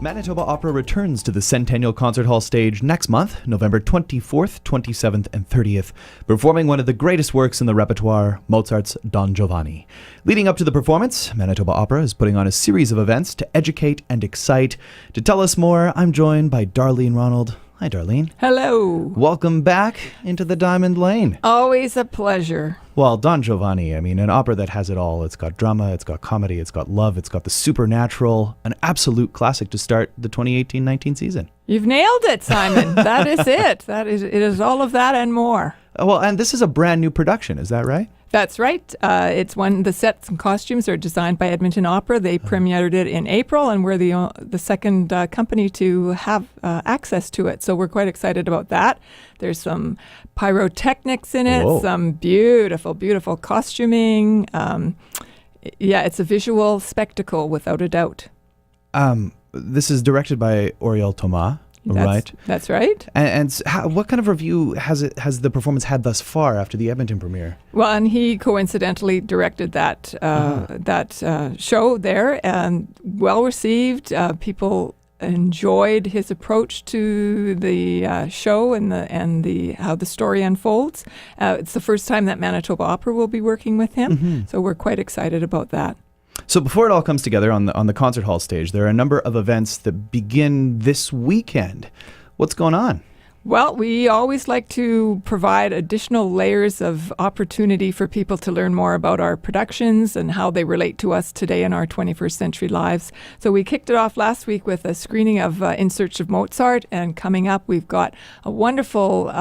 Manitoba Opera returns to the Centennial Concert Hall stage next month, November 24th, 27th, and 30th, performing one of the greatest works in the repertoire, Mozart's Don Giovanni. Leading up to the performance, Manitoba Opera is putting on a series of events to educate and excite. To tell us more, I'm joined by Darlene Ronald. Hi, Darlene. Hello. Welcome back into the Diamond Lane. Always a pleasure. Well, Don Giovanni, I mean, an opera that has it all. It's got drama, it's got comedy, it's got love, it's got the supernatural, an absolute classic to start the 2018-19 season. You've nailed it, Simon. That is it. It is all of that and more. Well, and this is a brand new production, is that right? That's right. It's one. The sets and costumes are designed by Edmonton Opera. They premiered it in April, and we're the second company to have access to it. So we're quite excited about that. There's some pyrotechnics in it, Whoa. some beautiful, beautiful costuming. It's a visual spectacle without a doubt. This is directed by Oriol Thomas. Right. That's right. And what kind of review has the performance had thus far after the Edmonton premiere? Well, and he coincidentally directed that show there, and well received. People enjoyed his approach to the show and how the story unfolds. It's the first time that Manitoba Opera will be working with him, so we're quite excited about that. So before it all comes together on the concert hall stage, there are a number of events that begin this weekend. What's going on? Well, we always like to provide additional layers of opportunity for people to learn more about our productions and how they relate to us today in our 21st century lives. So we kicked it off last week with a screening of In Search of Mozart, and coming up we've got a wonderful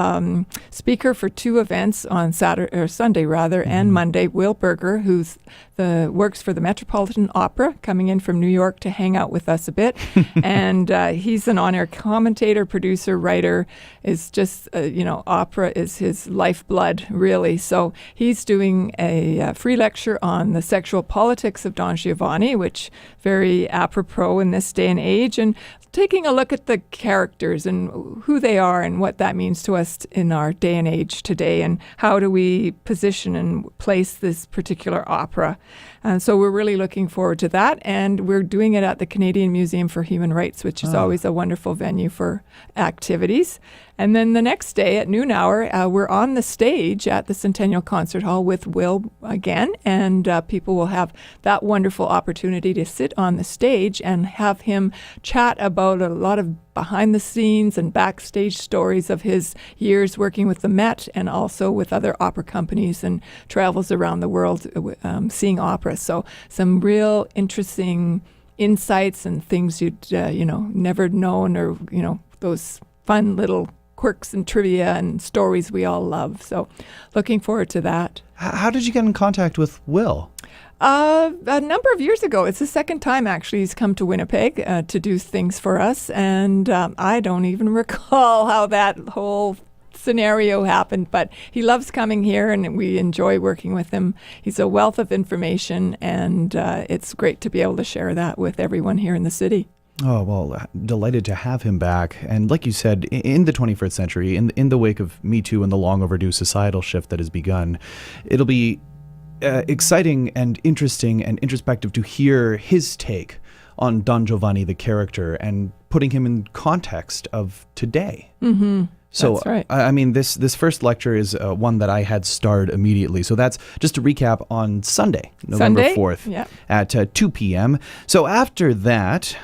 speaker for two events on Sunday and Monday, Will Berger, who's works for the Metropolitan Opera, coming in from New York to hang out with us a bit. And he's an on-air commentator, producer, writer. Is just, opera is his lifeblood, really. So he's doing a free lecture on the sexual politics of Don Giovanni, which very apropos in this day and age, and taking a look at the characters and who they are and what that means to us in our day and age today, and how do we position and place this particular opera. And so we're really looking forward to that, and we're doing it at the Canadian Museum for Human Rights, which is always a wonderful venue for activities. And then the next day at noon hour, we're on the stage at the Centennial Concert Hall with Will again, and people will have that wonderful opportunity to sit on the stage and have him chat about a lot of behind the scenes and backstage stories of his years working with the Met and also with other opera companies, and travels around the world seeing opera. So some real interesting insights and things you'd never known, or those fun little quirks and trivia and stories we all love. So looking forward to that. How did you get in contact with Will? A number of years ago. It's the second time, actually, he's come to Winnipeg to do things for us. And I don't even recall how that whole scenario happened, but he loves coming here and we enjoy working with him. He's a wealth of information, and it's great to be able to share that with everyone here in the city. Oh, well, delighted to have him back. And like you said, in the 21st century, in the wake of Me Too and the long overdue societal shift that has begun, it'll be exciting and interesting and introspective to hear his take on Don Giovanni, the character, and putting him in context of today. Mm-hmm. So, that's right. I mean, this first lecture is one that I had starred immediately. So that's just to recap on Sunday, November 4th at 2 p.m. So after that,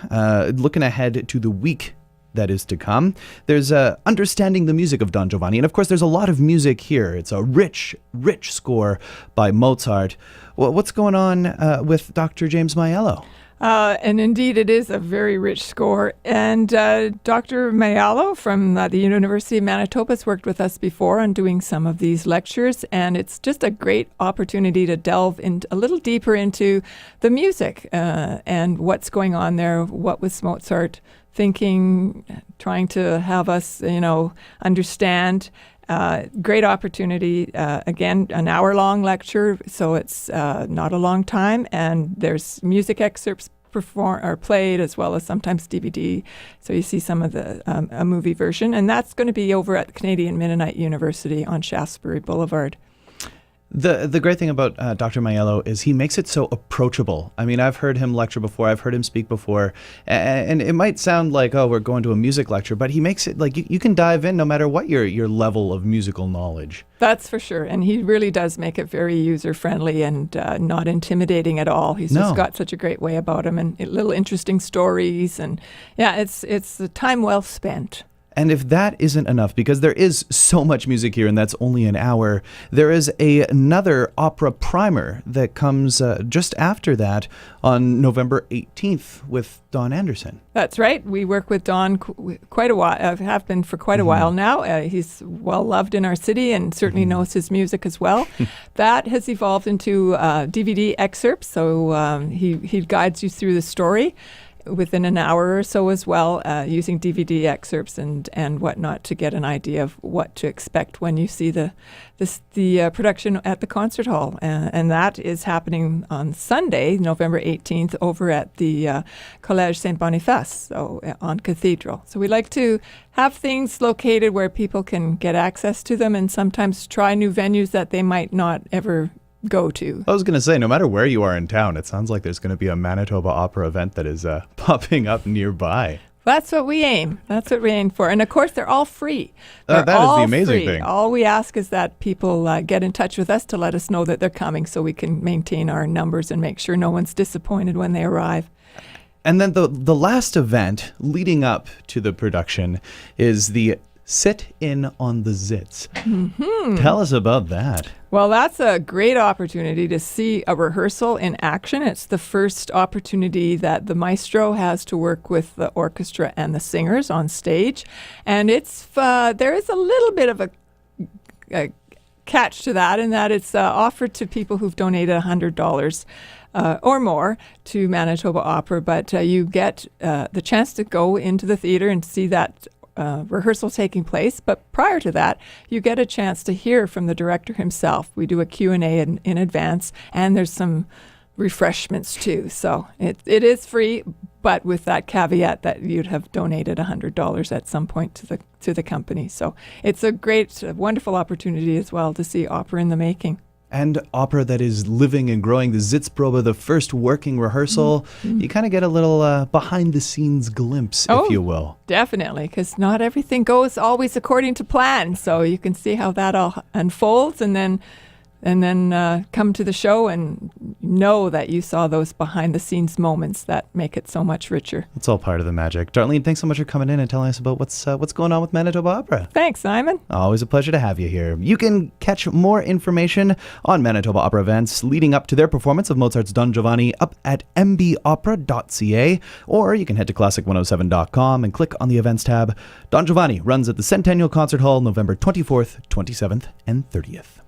looking ahead to the week that is to come, there's understanding the music of Don Giovanni. And of course, there's a lot of music here. It's a rich, rich score by Mozart. Well, what's going on with Dr. James Maiello? And indeed, it is a very rich score. And Dr. Maiello from the University of Manitoba has worked with us before on doing some of these lectures. And it's just a great opportunity to delve in a little deeper into the music and what's going on there. What was Mozart thinking, trying to have us, understand. Great opportunity. Again, an hour-long lecture, so it's not a long time, and there's music excerpts played, as well as sometimes DVD. So you see some of the a movie version, and that's going to be over at the Canadian Mennonite University on Shaftesbury Boulevard. The great thing about Dr. Maiello is he makes it so approachable. I mean, I've heard him lecture before, I've heard him speak before, and it might sound like, oh, we're going to a music lecture, but he makes it like you can dive in no matter what your level of musical knowledge. That's for sure, and he really does make it very user-friendly and not intimidating at all. He's just got such a great way about him, and little interesting stories, and yeah, it's the time well spent. And if that isn't enough, because there is so much music here and that's only an hour, there is another opera primer that comes just after that on November 18th with Don Anderson. That's right. We work with Don quite a while, have been for quite a while now. He's well loved in our city and certainly knows his music as well. That has evolved into DVD excerpts, so he guides you through the story within an hour or so as well, using DVD excerpts and whatnot to get an idea of what to expect when you see the production at the concert hall. And that is happening on Sunday, November 18th, over at the Collège Saint-Boniface, so on Cathedral. So we like to have things located where people can get access to them and sometimes try new venues that they might not ever go to. I was going to say, no matter where you are in town, it sounds like there's going to be a Manitoba Opera event that is popping up nearby. That's what we aim. That's what we aim for. And of course, they're all free. That is the amazing thing. All we ask is that people get in touch with us to let us know that they're coming so we can maintain our numbers and make sure no one's disappointed when they arrive. And then the last event leading up to the production is the SitIn on the Zitz. Tell us about that. Well, that's a great opportunity to see a rehearsal in action. It's the first opportunity that the maestro has to work with the orchestra and the singers on stage. And it's there is a little bit of a catch to that, in that it's offered to people who've donated $100 or more to Manitoba Opera. But you get the chance to go into the theater and see that rehearsal taking place, but prior to that, you get a chance to hear from the director himself. We do a Q&A in advance, and there's some refreshments too. So it is free, but with that caveat that you'd have donated $100 at some point to the company. So it's a great, wonderful opportunity as well to see opera in the making. And opera that is living and growing. The Sitzprobe, the first working rehearsal. You kind of get a little behind-the-scenes glimpse, if you will. Definitely, because not everything goes always according to plan. So you can see how that all unfolds and then come to the show and know that you saw those behind-the-scenes moments that make it so much richer. It's all part of the magic. Darlene, thanks so much for coming in and telling us about what's going on with Manitoba Opera. Thanks, Simon. Always a pleasure to have you here. You can catch more information on Manitoba Opera events leading up to their performance of Mozart's Don Giovanni up at mbopera.ca, or you can head to classic107.com and click on the events tab. Don Giovanni runs at the Centennial Concert Hall November 24th, 27th, and 30th.